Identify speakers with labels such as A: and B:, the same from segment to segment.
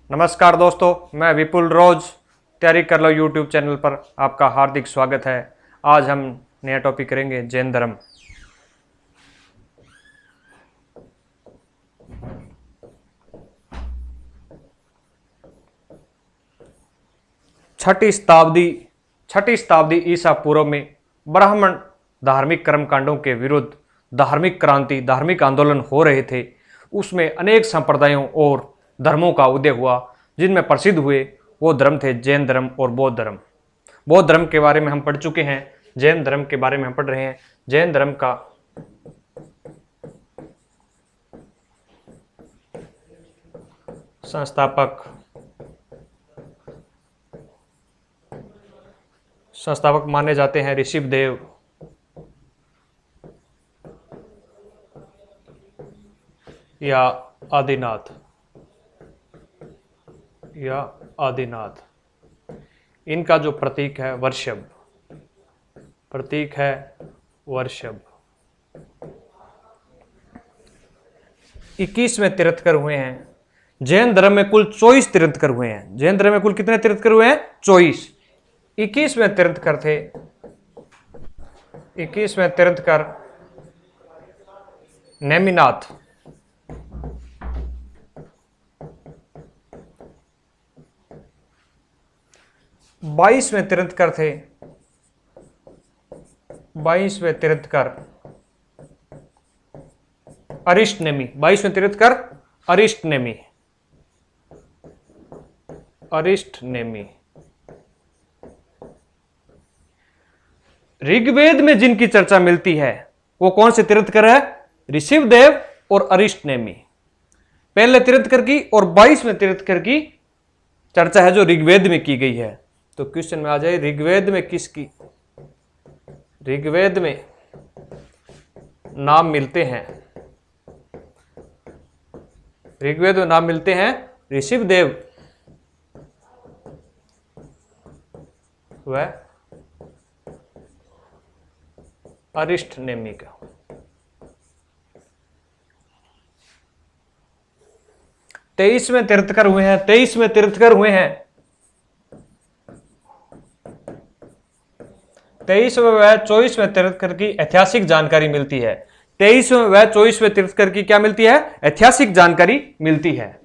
A: नमस्कार दोस्तों, मैं विपुल रोज तैयारी कर लो यूट्यूब चैनल पर आपका हार्दिक स्वागत है। आज हम नया टॉपिक करेंगे जैन धर्म। छठी शताब्दी ईसा पूर्व में ब्राह्मण धार्मिक कर्मकांडों के विरुद्ध धार्मिक आंदोलन हो रहे थे। उसमें अनेक संप्रदायों और धर्मों का उदय हुआ, जिनमें प्रसिद्ध हुए वो धर्म थे जैन धर्म और बौद्ध धर्म। बौद्ध धर्म के बारे में हम पढ़ चुके हैं, जैन धर्म के बारे में हम पढ़ रहे हैं। जैन धर्म का संस्थापक माने जाते हैं ऋषभदेव या आदिनाथ। इनका जो प्रतीक है वर्षभ। 21वें तीर्थकर हुए हैं। जैन धर्म में कुल 24 तीर्थकर हुए हैं। जैन धर्म में कुल कितने तीर्थकर हुए हैं? 24। 21वें तीर्थकर थे 21वें तीर्थकर नेमिनाथ। 22वें तीर्थकर थे 22वें तीर्थकर अरिष्टनेमी। 22वें तीर्थकर अरिष्टनेमी। ऋग्वेद में जिनकी चर्चा मिलती है वो कौन से तीर्थकर है? ऋषभदेव और अरिष्टनेमी। पहले तीर्थकर की और 22वें तीर्थकर की चर्चा है जो ऋग्वेद में की गई है। तो क्वेश्चन में आ जाए, ऋग्वेद में किसकी ऋग्वेद में नाम मिलते हैं? ऋग्वेद में नाम मिलते हैं ऋषभदेव व अरिष्टनेमी का। तेईसवें तीर्थकर हुए हैं 23वें व 24वें तीर्थकर की ऐतिहासिक जानकारी मिलती है। 23वें व 24वें तीर्थकर की क्या मिलती है? ऐतिहासिक जानकारी मिलती है।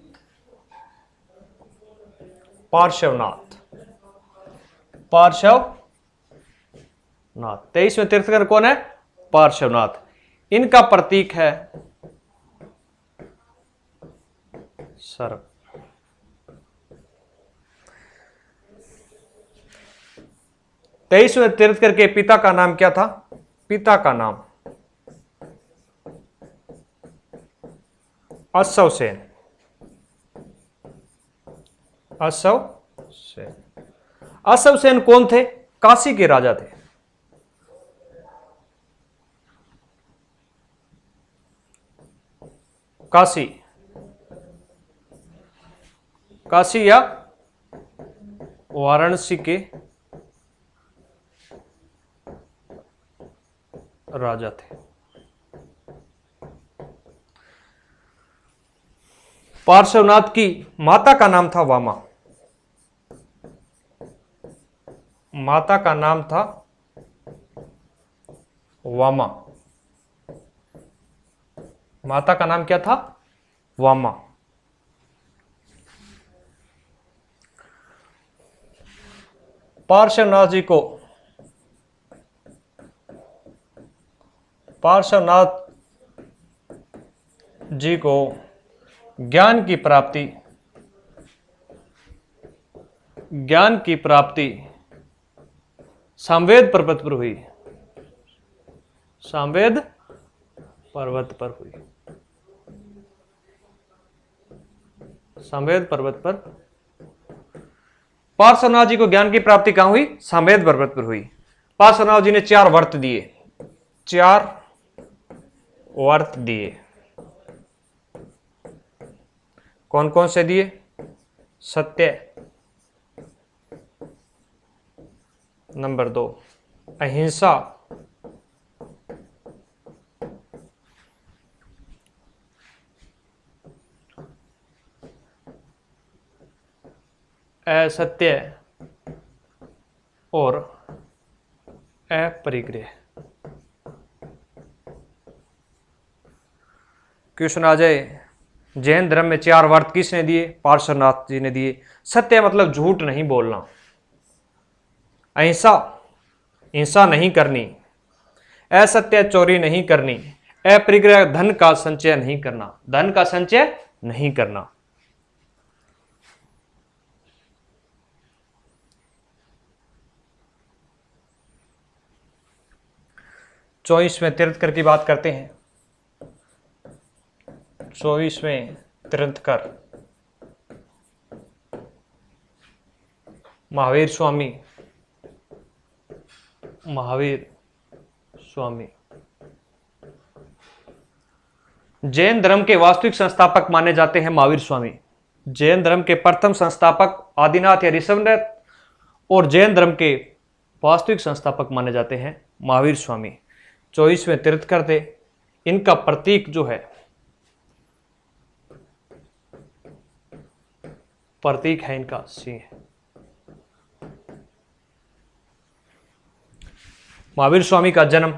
A: पार्श्वनाथ 23वें तीर्थकर कौन है? पार्श्वनाथ। इनका प्रतीक है सर्प। 23वें तीर्थकर के पिता का नाम क्या था? पिता का नाम अश्वसेन। अश्वसेन कौन थे? काशी के राजा थे। काशी या वाराणसी के राजा थे। पार्श्वनाथ की माता का नाम था वामा। माता का नाम था वामा। माता का नाम क्या था? वामा। पार्श्वनाथ जी को ज्ञान की प्राप्ति सामवेद पर्वत पर हुई। सामवेद पर्वत पर पार्श्वनाथ जी को ज्ञान की प्राप्ति कहां हुई? सामवेद पर्वत पर हुई। पार्श्वनाथ जी ने 4 व्रत दिए। कौन कौन से दिए? सत्य, नंबर 2 अहिंसा, असत्य और अपरिग्रह। क्वेश्चन आ जाए, जैन धर्म में 4 व्रत किसने दिए? पार्श्वनाथ जी ने दिए। सत्य मतलब झूठ नहीं बोलना, अहिंसा हिंसा नहीं करनी, असत्य चोरी नहीं करनी, अपरिग्रह धन का संचय नहीं करना, धन का संचय नहीं करना। 24वें तीर्थंकर की बात करते हैं। 24वें तीर्थंकर महावीर स्वामी। महावीर स्वामी जैन धर्म के वास्तविक संस्थापक माने जाते हैं महावीर स्वामी। जैन धर्म के प्रथम संस्थापक आदिनाथ या ऋषभनाथ और जैन धर्म के वास्तविक संस्थापक माने जाते हैं महावीर स्वामी। 24वें तीर्थंकर थे। इनका प्रतीक जो है, प्रतीक है इनका सिंह। महावीर स्वामी का जन्म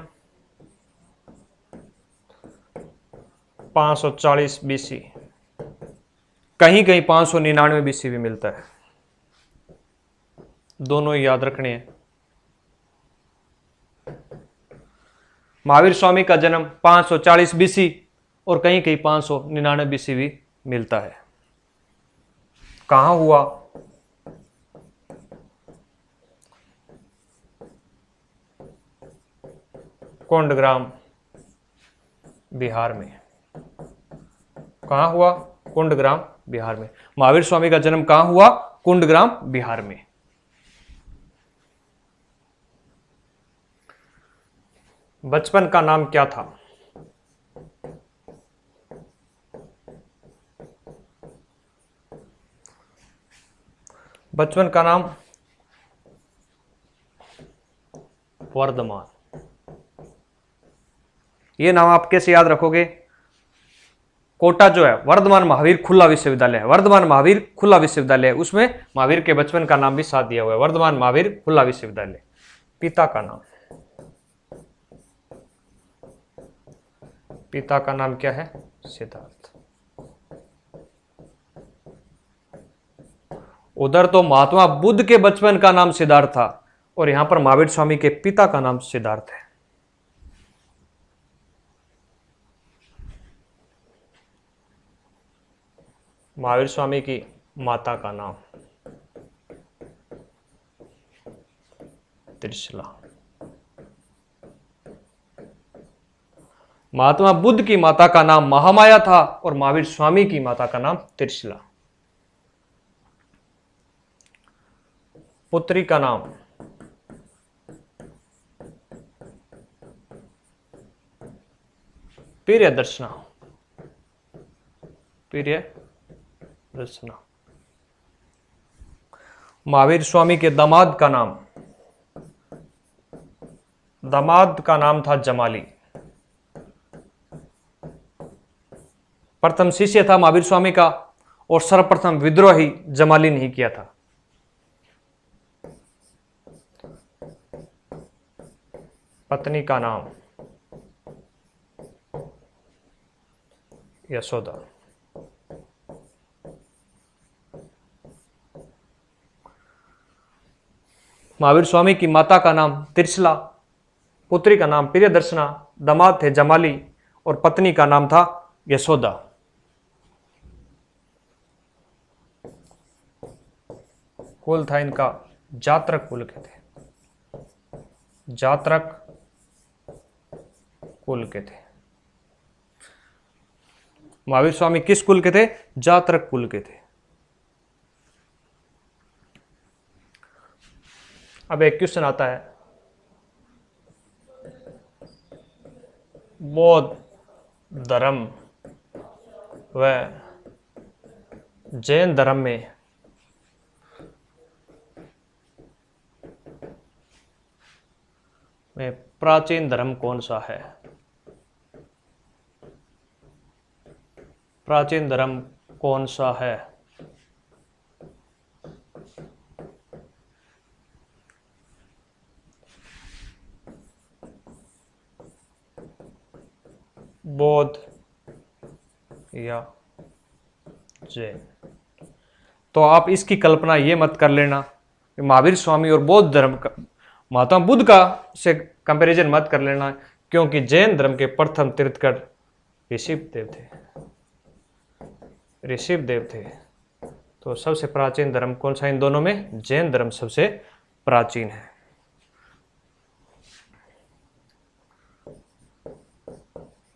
A: 540 बीसी, कहीं कहीं 599 बीसी भी मिलता है, दोनों ही याद रखने हैं। महावीर स्वामी का जन्म 540 बीसी और कहीं कहीं 599 बीसी भी मिलता है। कहां हुआ? कुंडग्राम बिहार में। कहां हुआ? कुंडग्राम बिहार में। महावीर स्वामी का जन्म कहां हुआ? कुंडग्राम बिहार में। बचपन का नाम क्या था? बचपन का नाम वर्धमान। ये नाम आप कैसे याद रखोगे? कोटा जो है वर्धमान महावीर खुला विश्वविद्यालय है, वर्धमान महावीर खुला विश्वविद्यालय है, उसमें महावीर के बचपन का नाम भी साथ दिया हुआ है, वर्धमान महावीर खुला विश्वविद्यालय। पिता का नाम, पिता का नाम क्या है? सिद्धार्थ। उधर तो महात्मा बुद्ध के बचपन का नाम सिद्धार्थ था और यहां पर महावीर स्वामी के पिता का नाम सिद्धार्थ है। महावीर स्वामी की माता का नाम त्रिशला। महात्मा बुद्ध की माता का नाम महामाया था और महावीर स्वामी की माता का नाम त्रिशला। पुत्री का नाम प्रियदर्शना। प्रियदर्शना। महावीर स्वामी के दामाद का नाम, दामाद का नाम था जमाली। प्रथम शिष्य था महावीर स्वामी का और सर्वप्रथम विद्रोह ही जमाली ने ही किया था। पत्नी का नाम यशोदा। महावीर स्वामी की माता का नाम त्रिशला, पुत्री का नाम प्रियदर्शना, दामाद थे जमाली और पत्नी का नाम था यशोदा। कुल था इनका, जात्रक कुल के थे, जात्रक कुल के थे। महावीर स्वामी किस कुल के थे? जात्रक कुल के थे। अब एक क्वेश्चन आता है, बौद्ध धर्म व जैन धर्म में प्राचीन धर्म कौन सा है? प्राचीन धर्म कौन सा है? बौद्ध या जैन। तो आप इसकी कल्पना ये मत कर लेना कि महावीर स्वामी और बौद्ध धर्म का, महात्मा बुद्ध का से कंपैरिजन मत कर लेना, क्योंकि जैन धर्म के प्रथम तीर्थकर ऋषभ देव थे। ऋषभ देव थे। तो सबसे प्राचीन धर्म कौन सा इन दोनों में? जैन धर्म सबसे प्राचीन है।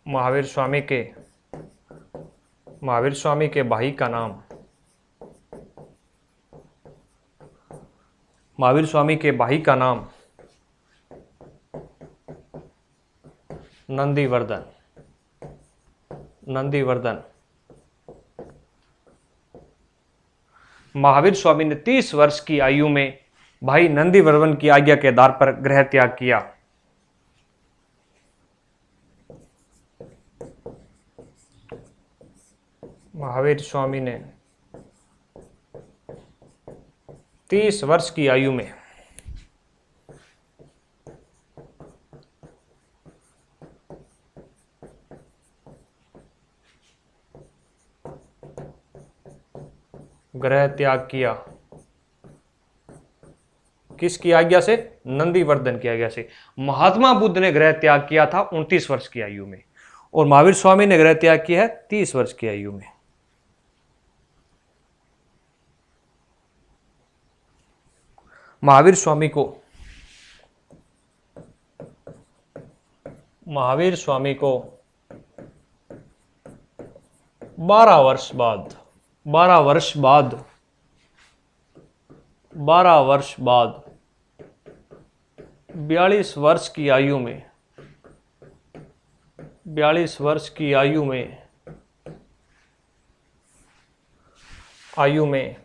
A: महावीर स्वामी के भाई का नाम, महावीर स्वामी के भाई का नाम नंदीवर्धन। नंदीवर्धन। महावीर स्वामी ने 30 वर्ष की आयु में भाई नंदीवर्धन की आज्ञा के आधार पर गृह त्याग किया। महावीर स्वामी ने 30 वर्ष की आयु में गृह त्याग किया। किसकी आज्ञा से? नंदीवर्धन की आज्ञा से। महात्मा बुद्ध ने गृह त्याग किया था 29 वर्ष की आयु में, और महावीर स्वामी ने गृह त्याग किया है 30 वर्ष की आयु में। महावीर स्वामी को 12 वर्ष बाद 42 वर्ष की आयु में 42 वर्ष की आयु में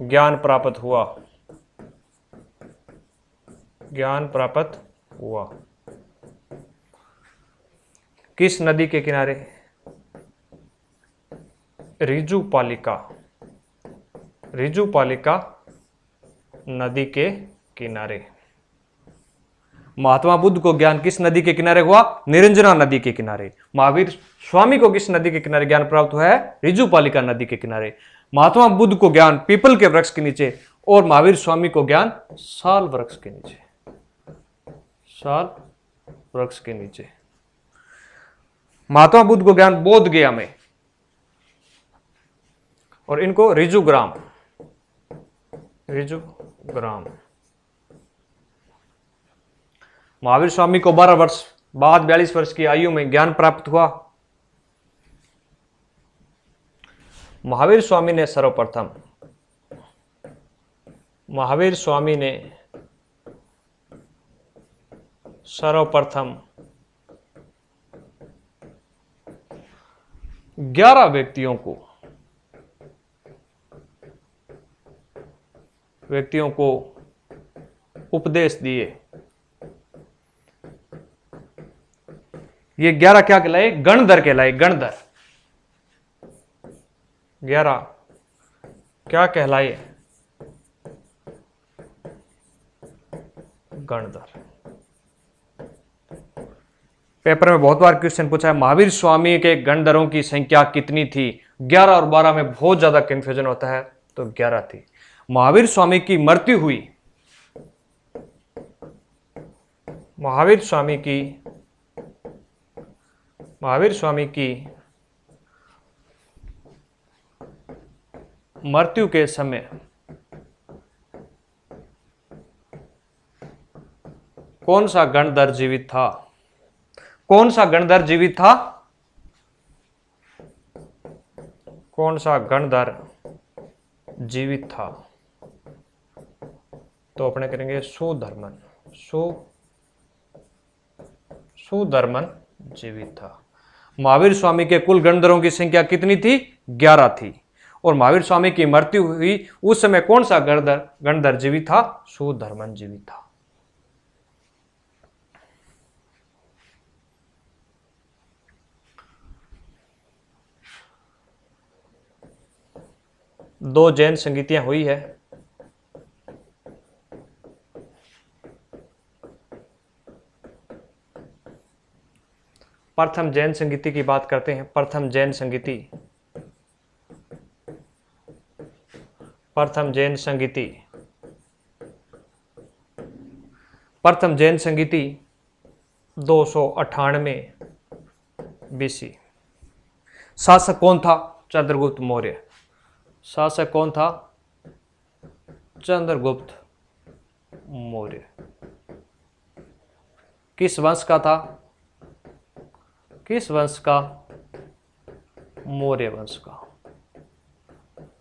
A: ज्ञान प्राप्त हुआ। किस नदी के किनारे? ऋजुपालिका नदी के किनारे। महात्मा बुद्ध को ज्ञान किस नदी के किनारे हुआ? निरंजना नदी के किनारे। महावीर स्वामी को किस नदी के किनारे ज्ञान प्राप्त हुआ है? ऋजुपालिका नदी के किनारे। महात्मा बुद्ध को ज्ञान पीपल के वृक्ष के नीचे, और महावीर स्वामी को ज्ञान साल वृक्ष के नीचे। साल वृक्ष के नीचे। महात्मा बुद्ध को ज्ञान बोध गया में, और इनको ऋजुग्राम। महावीर स्वामी को 12 वर्ष बाद 42 वर्ष की आयु में ज्ञान प्राप्त हुआ। महावीर स्वामी ने सर्वप्रथम सर्वप्रथम 11 व्यक्तियों को उपदेश दिए। ये 11 क्या कहलाए? गणधर कहलाए। गणधर 11 क्या कहलाए? गणधर। पेपर में बहुत बार क्वेश्चन पूछा है, महावीर स्वामी के गणधरों की संख्या कितनी थी? 11 और 12 में बहुत ज्यादा कंफ्यूजन होता है, तो 11 थी। महावीर स्वामी की मृत्यु हुई, महावीर स्वामी की मृत्यु के समय कौन सा गणधर जीवित था? कौन सा गणधर जीवित था? कौन सा गणधर जीवित था? तो अपने करेंगे सुधर्मन। सुधर्मन जीवित था। महावीर स्वामी के कुल गणधरों की संख्या कितनी थी? 11 थी। और महावीर स्वामी की मृत्यु हुई उस समय कौन सा गणधर जीवित था? सुधर्मन जीवित था। दो जैन संगीतियां हुई है। प्रथम जैन संगीति की बात करते हैं। प्रथम जैन संगीति, प्रथम जैन संगीति, प्रथम जैन संगीति 298 BC। शासक कौन था? चंद्रगुप्त मौर्य। शासक कौन था? चंद्रगुप्त मौर्य। किस वंश का था? किस वंश का? मौर्य वंश का।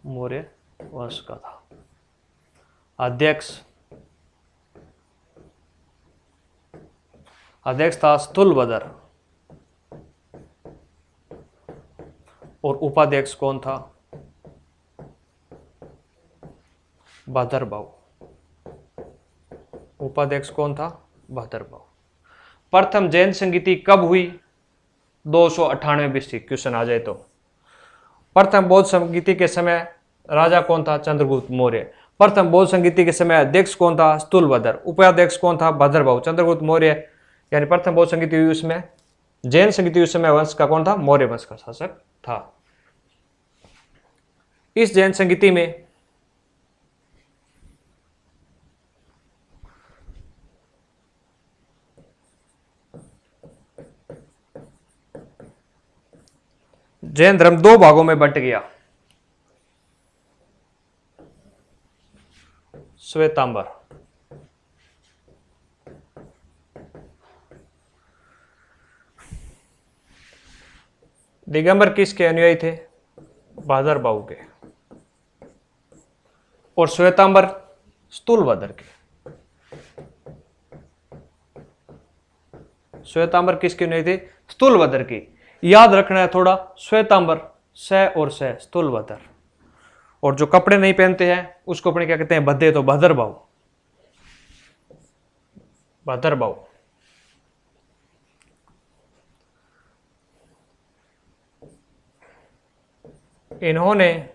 A: मौर्य वंश का था। अध्यक्ष, अध्यक्ष था स्थूलभद्र। और उपाध्यक्ष कौन था? भद्रभाव। उपाध्यक्ष कौन था? भद्रभाव। प्रथम जैन संगीति कब हुई? 298 BC। क्वेश्चन आ जाए तो। प्रथम बौद्ध संगीति के समय राजा कौन था? चंद्रगुप्त मौर्य। प्रथम बौद्ध संगीति के समय अध्यक्ष कौन था? स्थूलभद्र। उपाध्यक्ष कौन था? भद्रभाव। चंद्रगुप्त मौर्य यानी प्रथम बौद्ध संगीति हुई उसमें जैन संगीति उस समय वंश का कौन था? मौर्य वंश का शासक था। इस जैन संगीति में जैन धर्म दो भागों में बंट गया। श्वेतांबर, दिगंबर किसके अनुयायी थे? भद्रभाव के। और श्वेतांबर स्थूलभद्र के। श्वेतांबर किसके अनुयायी थे? स्थूलभद्र के। याद रखना है थोड़ा, श्वेतांबर स और स स्थूलभद्र। और जो कपड़े नहीं पहनते हैं उसको अपने क्या कहते हैं? भद्दे। तो भद्रभाव, भद्रभाव। इन्होंने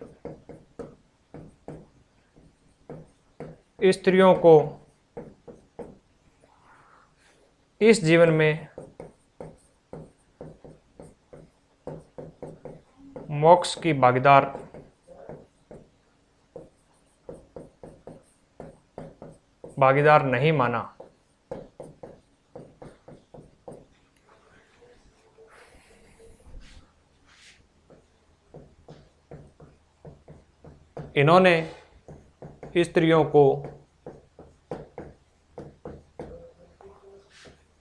A: स्त्रियों को इस जीवन में मोक्ष की भागीदार नहीं माना। इन्होंने स्त्रियों को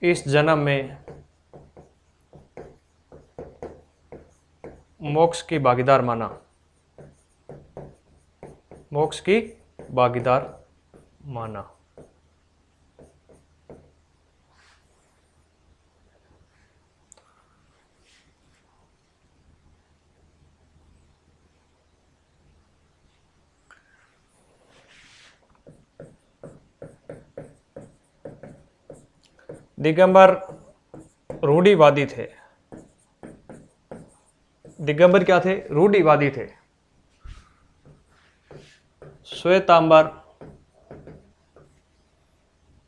A: इस जन्म में मोक्ष की भागीदार माना। मोक्ष की भागीदार माना। दिगंबर रूढ़िवादी थे। दिगंबर क्या थे? रूढ़िवादी थे। श्वेतांबर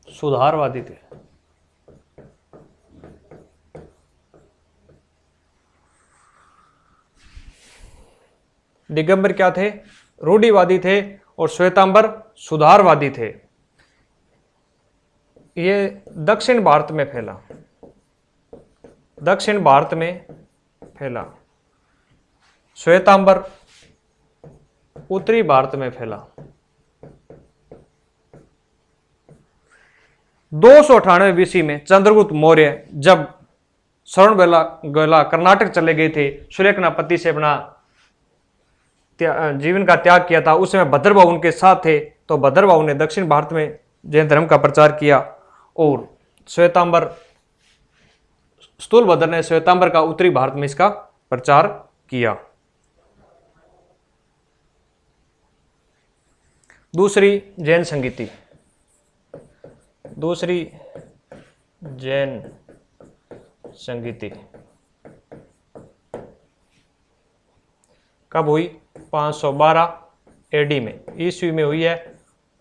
A: सुधारवादी थे। दिगंबर क्या थे? रूढ़िवादी थे और श्वेतांबर सुधारवादी थे। ये दक्षिण भारत में फैला। दक्षिण भारत में फैला। श्वेतांबर उत्तरी भारत में फैला। 298 BC में चंद्रगुप्त मौर्य जब श्रवणबेला कर्नाटक चले गए थे, सुलेखना पति से अपना जीवन का त्याग किया था, उस समय भद्रभाव उनके साथ थे। तो भद्रभाव ने दक्षिण भारत में जैन धर्म का प्रचार किया और श्वेतांबर स्थूलभद्र ने श्वेतांबर का उत्तरी भारत में इसका प्रचार किया। दूसरी जैन संगीति, दूसरी जैन संगीति कब हुई? 512 AD में, ईस्वी में हुई है।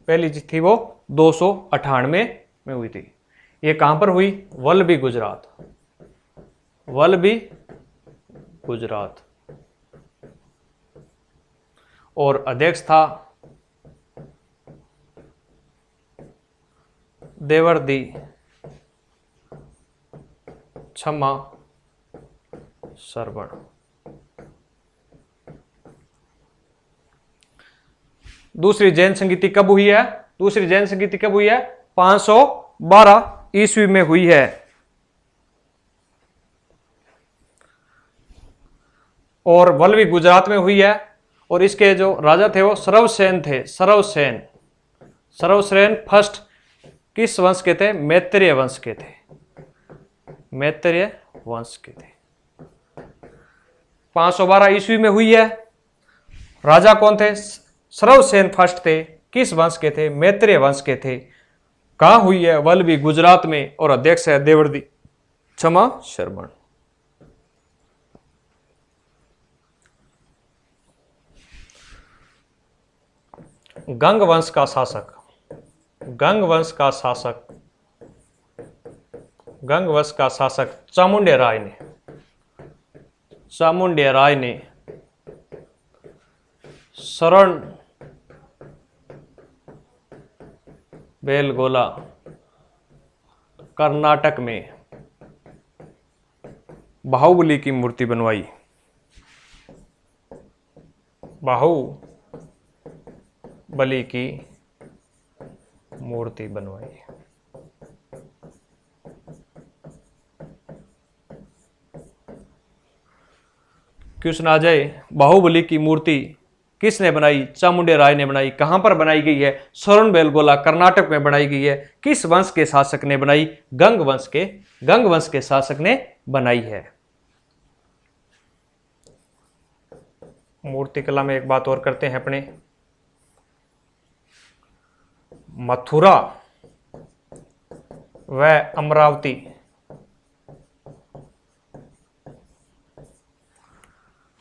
A: पहली थी वो 298 में हुई थी। ये कहां पर हुई? वल्लभी, गुजरात। वल्लभी गुजरात। और अध्यक्ष था देवर्दी छम्मा सरवण। दूसरी जैन संगीति कब हुई है? दूसरी जैन संगीति कब हुई है? 512 ईस्वी में हुई है। और वल्लभी गुजरात में हुई है। और इसके जो राजा थे वो सरवसेन थे। सरवसेन, सरवसेन फर्स्ट किस वंश के थे? मैत्रेय वंश के थे। मैत्रेय वंश के थे। 512 ईस्वी में हुई है। राजा कौन थे? सरवसेन फर्स्ट थे। किस वंश के थे? मैत्रेय वंश के थे। कहां हुई है? वल्लभी गुजरात में। और अध्यक्ष है देवर्दी छम्मा सरवण। गंग वंश का शासक, गंग वंश का शासक, गंग वंश का शासक चामुंडे राय ने, चामुंडे राय ने शरण बेलगोला कर्नाटक में बाहुबली की मूर्ति बनवाई। बाहुबली की मूर्ति बनवाई। क्वेश्चन आ जाए, बाहुबली की मूर्ति किसने बनाई? चामुंडे राय ने बनाई। कहां पर बनाई गई है? श्रवणबेलगोला कर्नाटक में बनाई गई है। किस वंश के शासक ने बनाई? गंग वंश के शासक ने बनाई है। मूर्ति कला में एक बात और करते हैं अपने। मथुरा व अमरावती,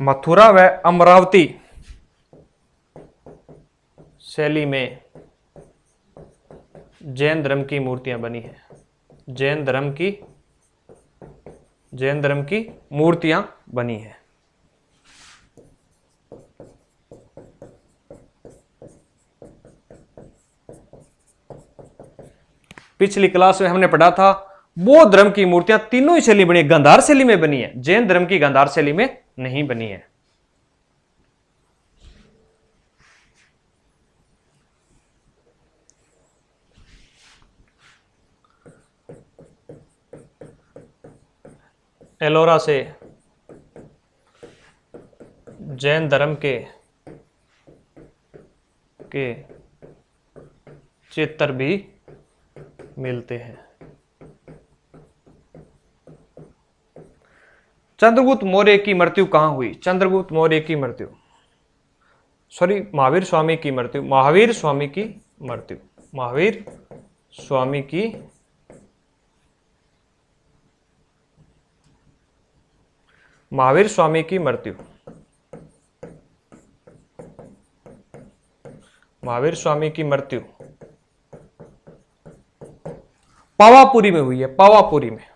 A: मथुरा व अमरावती शैली में जैन धर्म की मूर्तियां बनी हैं। जैन धर्म की मूर्तियां बनी हैं। पिछली क्लास में हमने पढ़ा था बौद्ध धर्म की मूर्तियां तीनों ही शैली बनी है। गांधार शैली में बनी है। जैन धर्म की गांधार शैली में नहीं बनी है। एलोरा से जैन धर्म के चित्र भी मिलते हैं। चंद्रगुप्त मौर्य की मृत्यु कहां हुई? चंद्रगुप्त मौर्य की मृत्यु, सॉरी महावीर स्वामी की मृत्यु, महावीर स्वामी की मृत्यु, महावीर स्वामी की महावीर स्वामी की मृत्यु, महावीर स्वामी की मृत्यु पावापुरी में हुई है। पावापुरी में,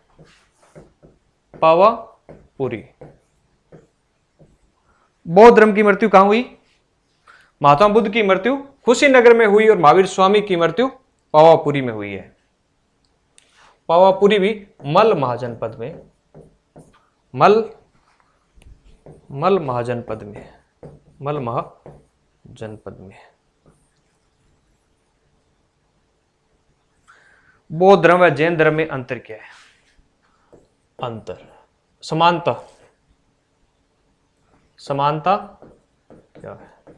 A: पावापुरी। बौद्ध धर्म की मृत्यु कहां हुई? महात्मा बुद्ध की मृत्यु कुशीनगर में हुई और महावीर स्वामी की मृत्यु पावापुरी में हुई है। पावापुरी भी मल महाजनपद में, मल महाजनपद में, मल महाजनपद में। बौद्ध धर्म व जैन धर्म में अंतर क्या है? अंतर, समानता, समानता क्या है?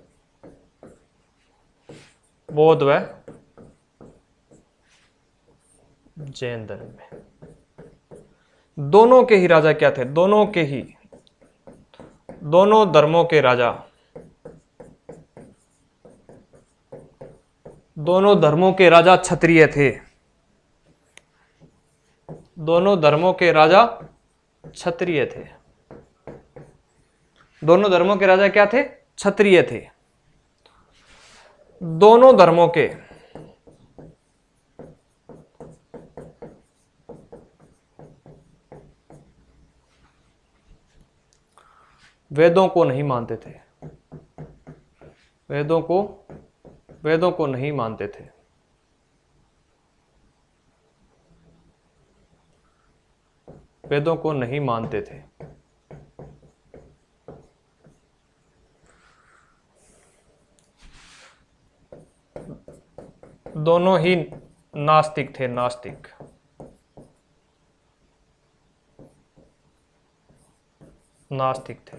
A: बौद्ध व जैन धर्म में दोनों के ही राजा क्या थे? दोनों धर्मों के राजा, दोनों धर्मों के राजा क्षत्रिय थे। दोनों धर्मों के राजा क्षत्रिय थे। दोनों धर्मों के राजा क्या थे? क्षत्रिय थे। दोनों धर्मों के वेदों को नहीं मानते थे, वेदों को नहीं मानते थे। वेदों को नहीं मानते थे। दोनों ही नास्तिक थे, नास्तिक। नास्तिक थे।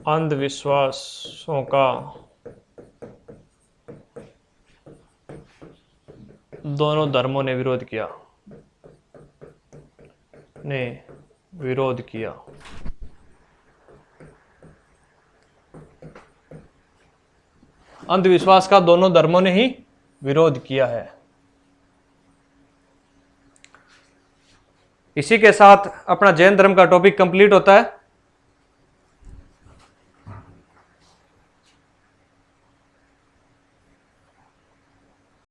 A: अंधविश्वासों का दोनों धर्मों ने विरोध किया, अंधविश्वास का दोनों धर्मों ने ही विरोध किया है। इसी के साथ अपना जैन धर्म का टॉपिक कंप्लीट होता है।